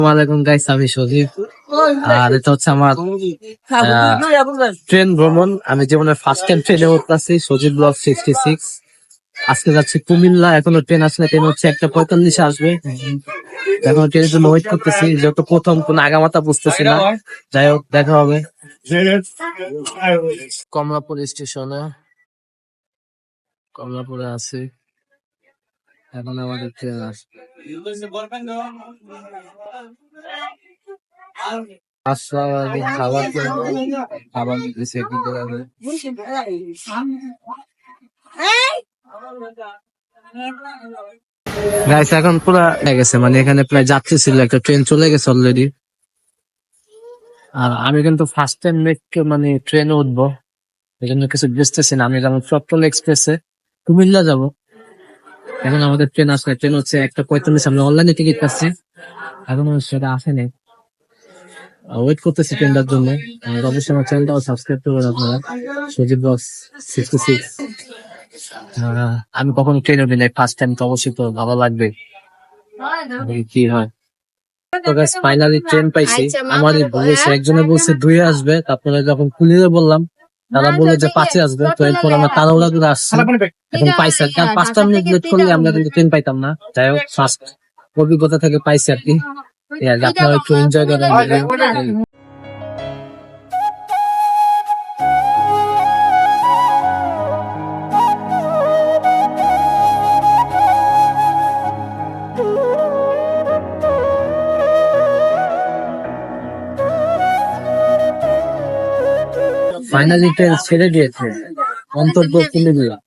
আসসালামাইকুম গাইস, আমি সজীব। আর এটা হচ্ছে আমার ট্রেন ভ্রমণ। আমি জীবনের ফার্স্ট টাইম ট্রেনে উঠতেছি, সজীব ব্লগ 66। আজকে যাচ্ছি কুমিল্লা, এখনো ট্রেন আসলে। ট্রেন হচ্ছে 1:45 আসবে। এখন ট্রেনের জন্য ওয়েট করতেছি, যেহেতু প্রথম কোন আগামাতা বুঝতেছি না। যাই হোক, দেখা হবে কমলাপুর স্টেশনে। কমলাপুরে আছি, এখন আমাদের ট্রেন আসবে। খাবার খাবার দিতেছে গাইস, এখন পুরা গেছে, মানে এখানে প্রায় যাত্রী ছিল, একটা ট্রেন চলে গেছে অলরেডি। আর আমি কিন্তু ফার্স্ট টাইম মানে ট্রেনে উঠবো, এই জন্য কিছু বুঝতেছি না। আমি যেমন চট্টগ্রাম এক্সপ্রেসে কুমিল্লা যাব। এখন আমাদের ট্রেন আসলে, ট্রেন হচ্ছে 1:45। আমি অনলাইনে টিকিট পাচ্ছি, এখন সেটা আসেনি। ওয়েট করতেছি ট্রেনটার জন্য। অবশ্যই আমার চ্যানেলটাও সাবস্ক্রাইব করবেন আপনারা, সজীব ব্লগ 66। আমি কখনো ট্রেনে উঠি নাই, ফার্স্ট টাইম, তো অবশ্যই তো ভালো লাগবে কি হয়। তো গাইস, ফাইনালি ট্রেন পাইছি। আমারই বলেছে, একজনে বলছে 2 আসবে, তারপরে যখন কুলিয়ে বললাম, তারা বললো যে 5 আসবে। তো এরপর আমরা তাড়াহুড়া করে আসছি, এখন পাইছি আর কি। আর 5টা মিনিট লেট করলে আমরা কিন্তু ট্রেন পাইতাম না। যাই হোক, ফার্স্ট অভিজ্ঞতা থেকে পাইছি আর কি। আপনারা একটু এনজয় করেন। ফাইনালি ট্রেন ছেড়ে দিয়েছে, গন্তব্য কুমিল্লা।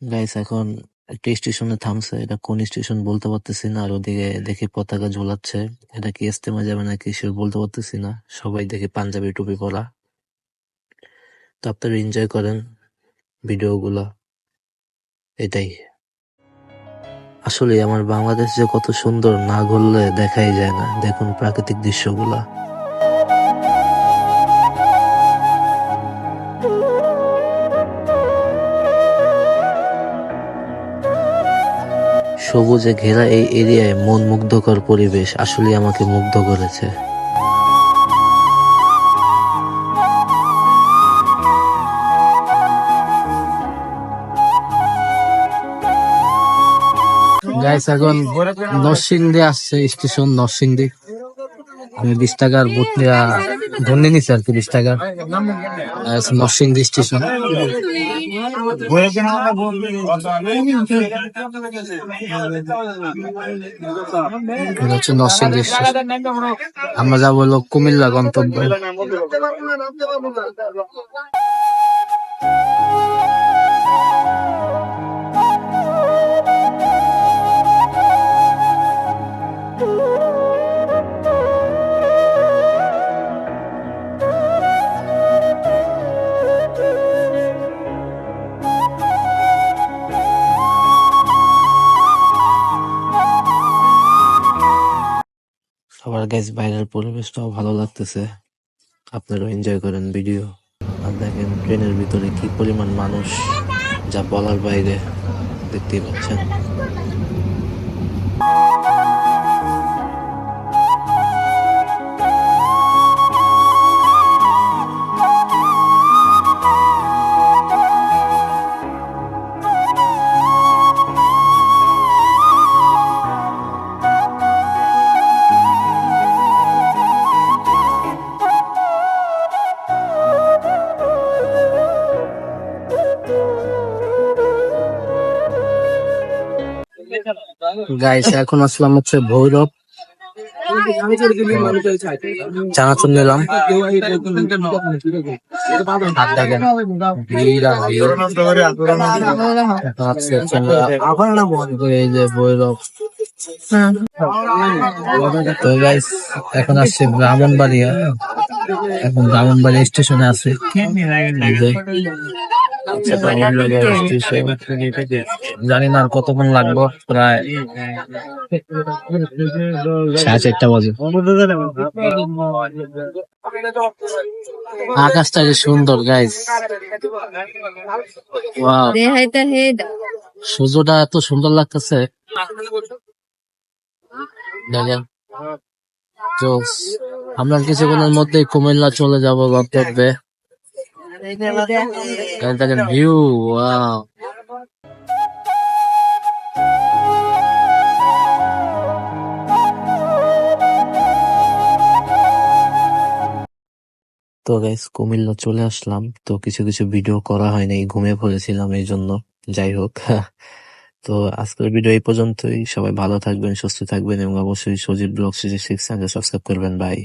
গাইস, এখন একটা স্টেশনে থামছে, এটা কোন স্টেশন বলতে পারতেছি না। আর ওদিকে দেখি পতাকা ঝোলাচ্ছে, এটা কি ইস্তেমা যাবে না কিসের বলতে পারতেছি না। সবাই দেখি পাঞ্জাবি টুপি পরা। তো আপনারা এনজয় করেন ভিডিও গুলা, এটাই। আসলে আমার বাংলাদেশ যে কত সুন্দর, না ঘুরলে দেখাই যায় না। দেখুন প্রাকৃতিক দৃশ্যগুলা। সবুজে ঘেরা এই এরিয়ায় মন মুগ্ধকর পরিবেশ আসলে আমাকে মুগ্ধ করেছে। গাইস, এখন নরসিংদী আসছে স্টেশন, নরসিংদী। আমি 20 টাকার বুট ধরে নিছি আর কি, 20 টাকা। নরসিংদী স্টেশন। হচ্ছে নরসিংদী স্টেশন। আমরা যাবো হলো কুমিল্লা গন্তব্য। সবার গাইস, বাইরের পরিবেশটাও ভালো লাগতেছে, আপনারাও এনজয় করেন ভিডিও। আর দেখেন ট্রেনের ভিতরে কি পরিমাণ মানুষ, যা বলার বাইরে, দেখতেই পাচ্ছেন। গাইস, এখন আসলাম হচ্ছে ভৈরব। চানাচুর নিলাম। এই যে ভৈরব। তো গাইস, এখন আসছে ব্রাহ্মণবাড়িয়া। এখন ব্রাহ্মণবাড়িয়া স্টেশনে আছে। এই যে, আচ্ছা, ব্রাহ্মণবাড়িয়া স্টেশন। জানি না আর কতক্ষণ লাগবে, প্রায় 4:30 বাজে। আকাশটা যে সুন্দর গাইস, ওয়াও, সূর্যটা এত সুন্দর লাগতেছে দেখেন। তো আমরা কিছুক্ষণের মধ্যে কুমিল্লা চলে যাবো গন্তব্যে। দেখেন ভিউ, ওয়াও। তো গাইস কুমিল্লা চলে আসলাম, তো কিছু কিছু ভিডিও করা হয় নাই, ঘুমিয়ে পড়েছিলাম এই জন্য। যাই হোক, তো আজকের ভিডিও এই পর্যন্তই। সবাই ভালো থাকবেন, সুস্থ থাকবেন এবং অবশ্যই সজীব ব্লগ 666 সাবস্ক্রাইব করবেন। বাই।